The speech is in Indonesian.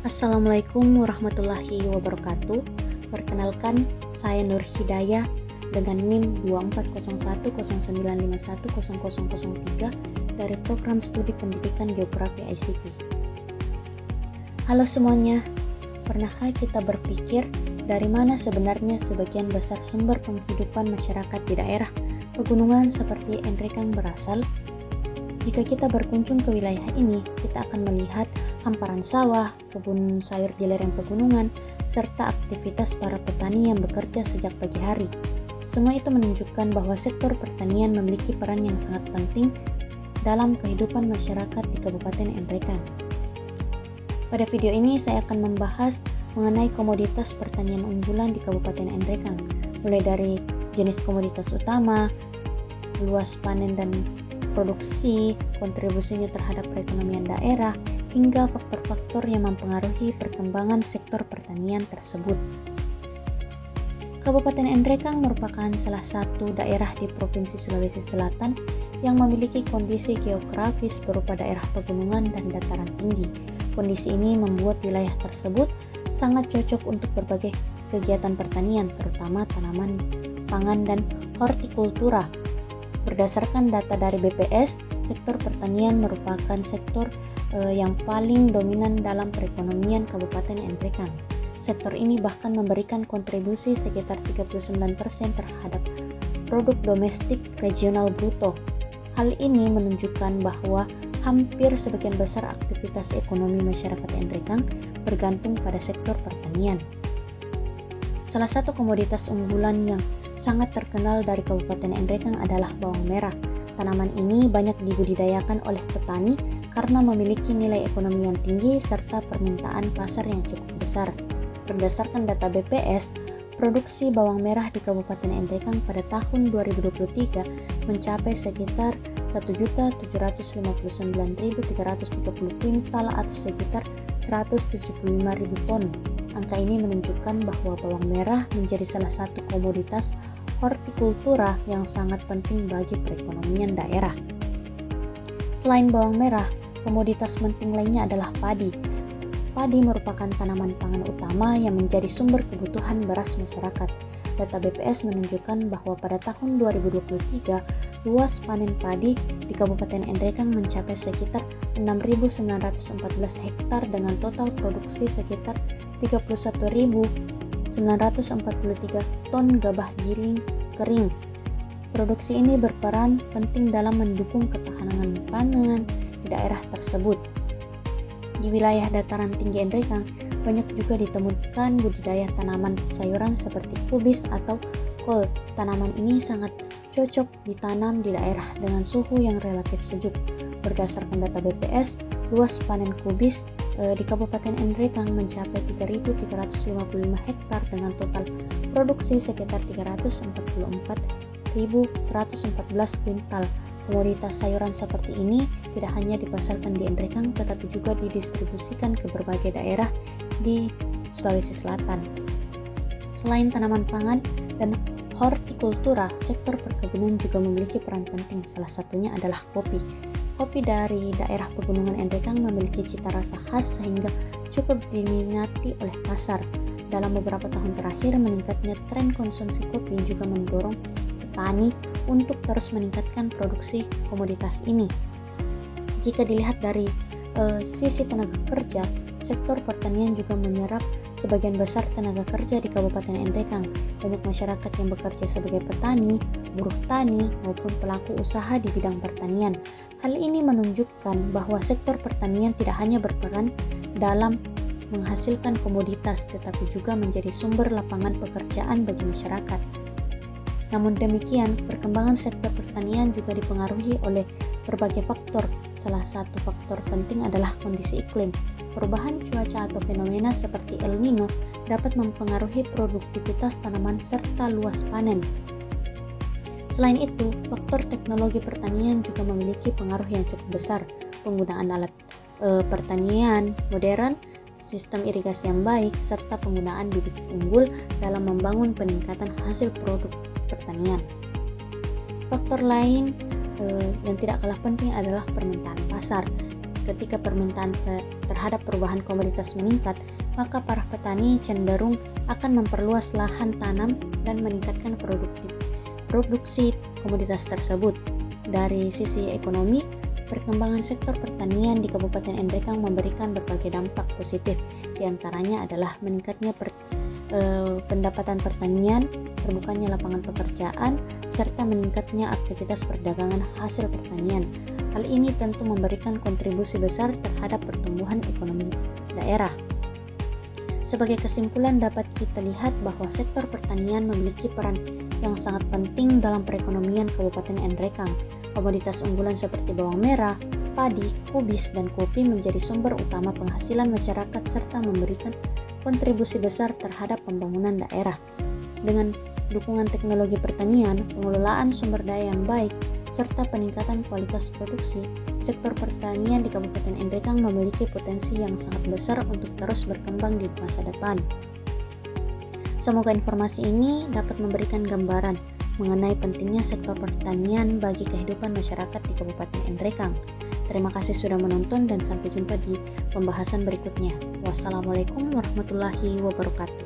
Assalamualaikum warahmatullahi wabarakatuh. Perkenalkan, saya Nur Hidayah dengan NIM 240109510003 dari Program Studi Pendidikan Geografi ICP. Halo semuanya, pernahkah kita berpikir dari mana sebenarnya sebagian besar sumber penghidupan masyarakat di daerah pegunungan seperti Enrekang berasal? Jika kita berkunjung ke wilayah ini, kita akan melihat hamparan sawah, kebun sayur di lereng pegunungan, serta aktivitas para petani yang bekerja sejak pagi hari. Semua itu menunjukkan bahwa sektor pertanian memiliki peran yang sangat penting dalam kehidupan masyarakat di Kabupaten Enrekang. Pada video ini saya akan membahas mengenai komoditas pertanian unggulan di Kabupaten Enrekang, mulai dari jenis komoditas utama, luas panen dan produksi, kontribusinya terhadap perekonomian daerah, hingga faktor-faktor yang mempengaruhi perkembangan sektor pertanian tersebut. Kabupaten Enrekang merupakan salah satu daerah di Provinsi Sulawesi Selatan yang memiliki kondisi geografis berupa daerah pegunungan dan dataran tinggi. Kondisi ini membuat wilayah tersebut sangat cocok untuk berbagai kegiatan pertanian, terutama tanaman pangan dan hortikultura. Berdasarkan data dari BPS, sektor pertanian merupakan sektor yang paling dominan dalam perekonomian Kabupaten Enrekang. Sektor ini bahkan memberikan kontribusi sekitar 39% terhadap produk domestik regional bruto. Hal ini menunjukkan bahwa hampir sebagian besar aktivitas ekonomi masyarakat Enrekang bergantung pada sektor pertanian. Salah satu komoditas unggulan yang sangat terkenal dari Kabupaten Enrekang adalah bawang merah. Tanaman ini banyak dibudidayakan oleh petani karena memiliki nilai ekonomi yang tinggi serta permintaan pasar yang cukup besar. Berdasarkan data BPS, produksi bawang merah di Kabupaten Enrekang pada tahun 2023 mencapai sekitar 1.759.330 kuintal atau sekitar 175.000 ton. Angka ini menunjukkan bahwa bawang merah menjadi salah satu komoditas hortikultura yang sangat penting bagi perekonomian daerah. Selain bawang merah, komoditas penting lainnya adalah padi. Padi merupakan tanaman pangan utama yang menjadi sumber kebutuhan beras masyarakat. Data BPS menunjukkan bahwa pada tahun 2023, luas panen padi di Kabupaten Enrekang mencapai sekitar 6.914 hektar dengan total produksi sekitar 31.943 ton gabah giling kering. Produksi ini berperan penting dalam mendukung ketahanan pangan di daerah tersebut. Di wilayah dataran tinggi Enrekang, banyak juga ditemukan budidaya tanaman sayuran seperti kubis atau kol. Tanaman ini sangat cocok ditanam di daerah dengan suhu yang relatif sejuk. Berdasarkan data BPS, luas panen kubis di Kabupaten Enrekang mencapai 3.355 hektar dengan total produksi sekitar 344.114 kuintal. Komoditas sayuran seperti ini tidak hanya dipasarkan di Enrekang tetapi juga didistribusikan ke berbagai daerah di Sulawesi Selatan. Selain tanaman pangan dan hortikultura, sektor perkebunan juga memiliki peran penting. Salah satunya adalah kopi. Kopi dari daerah pegunungan Enrekang memiliki cita rasa khas sehingga cukup diminati oleh pasar. Dalam beberapa tahun terakhir, meningkatnya tren konsumsi kopi juga mendorong petani untuk terus meningkatkan produksi komoditas ini. Jika dilihat dari sisi tenaga kerja, sektor pertanian juga menyerap sebagian besar tenaga kerja di Kabupaten Enrekang. Banyak masyarakat yang bekerja sebagai petani, buruh tani, maupun pelaku usaha di bidang pertanian. Hal ini menunjukkan bahwa sektor pertanian tidak hanya berperan dalam menghasilkan komoditas, tetapi juga menjadi sumber lapangan pekerjaan bagi masyarakat. Namun demikian, perkembangan sektor pertanian juga dipengaruhi oleh berbagai faktor. Salah satu faktor penting adalah kondisi iklim. Perubahan cuaca atau fenomena seperti El Nino dapat mempengaruhi produktivitas tanaman serta luas panen. Selain itu, faktor teknologi pertanian juga memiliki pengaruh yang cukup besar. Penggunaan alat pertanian modern, sistem irigasi yang baik, serta penggunaan bibit unggul dalam membangun peningkatan hasil produk pertanian. Faktor lain yang tidak kalah penting adalah permintaan pasar. ketika permintaan terhadap perubahan komoditas meningkat, maka para petani cenderung akan memperluas lahan tanam dan meningkatkan produksi komoditas tersebut. Dari sisi ekonomi, perkembangan sektor pertanian di Kabupaten Endrekang memberikan berbagai dampak positif. Di antaranya adalah meningkatnya pendapatan pertanian, terbukanya lapangan pekerjaan, serta meningkatnya aktivitas perdagangan hasil pertanian. Hal ini tentu memberikan kontribusi besar terhadap pertumbuhan ekonomi daerah. Sebagai kesimpulan dapat kita lihat bahwa sektor pertanian memiliki peran yang sangat penting dalam perekonomian Kabupaten Endrekang. Komoditas unggulan seperti bawang merah, padi, kubis, dan kopi menjadi sumber utama penghasilan masyarakat serta memberikan kontribusi besar terhadap pembangunan daerah. Dengan dukungan teknologi pertanian, pengelolaan sumber daya yang baik, serta peningkatan kualitas produksi, sektor pertanian di Kabupaten Endrekang memiliki potensi yang sangat besar untuk terus berkembang di masa depan. Semoga informasi ini dapat memberikan gambaran mengenai pentingnya sektor pertanian bagi kehidupan masyarakat di Kabupaten Endrekang. Terima kasih sudah menonton dan sampai jumpa di pembahasan berikutnya. Wassalamualaikum warahmatullahi wabarakatuh.